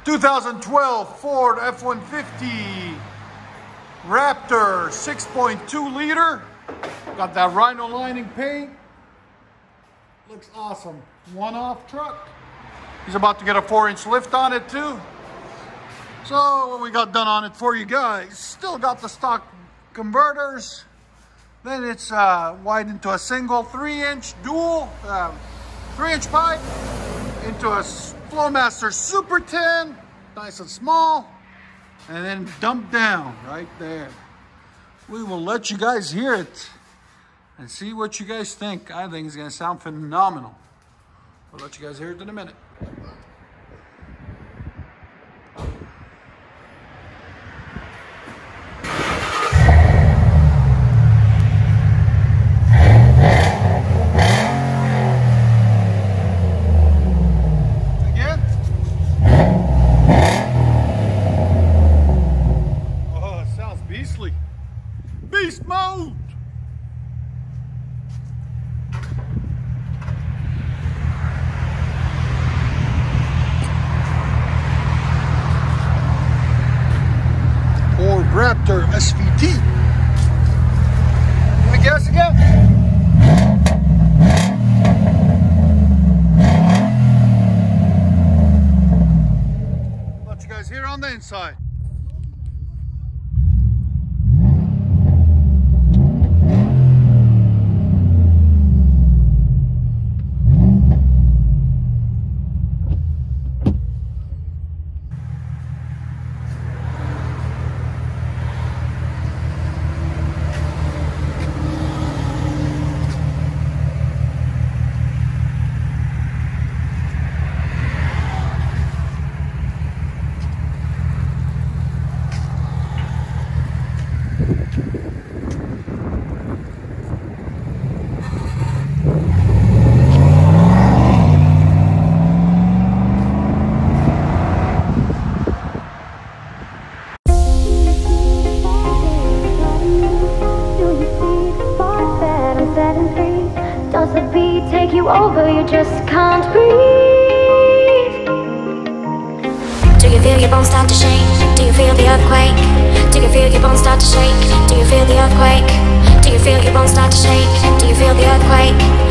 2012 Ford F-150 Raptor 6.2 liter. Got that rhino lining paint. Looks awesome. One-off truck. He's about to get a 4-inch lift on it too. So what we got done on it for you guys. Still got the stock converters. Then it's widened to a single 3-inch dual 3-inch pipe into a FLOWMASTER Super 10, nice and small, and then dumped down right there. We will let you guys hear it and see what you guys think. I think it's gonna sound phenomenal. We'll let you guys hear it in a minute. Beast mode! Ford Raptor SVT. Let me guess again. Let you guys hear on the inside. Take you over, you just can't breathe. Do you feel your bones start to shake? Do you feel the earthquake? Do you feel your bones start to shake? Do you feel the earthquake? Do you feel your bones start to shake? Do you feel the earthquake?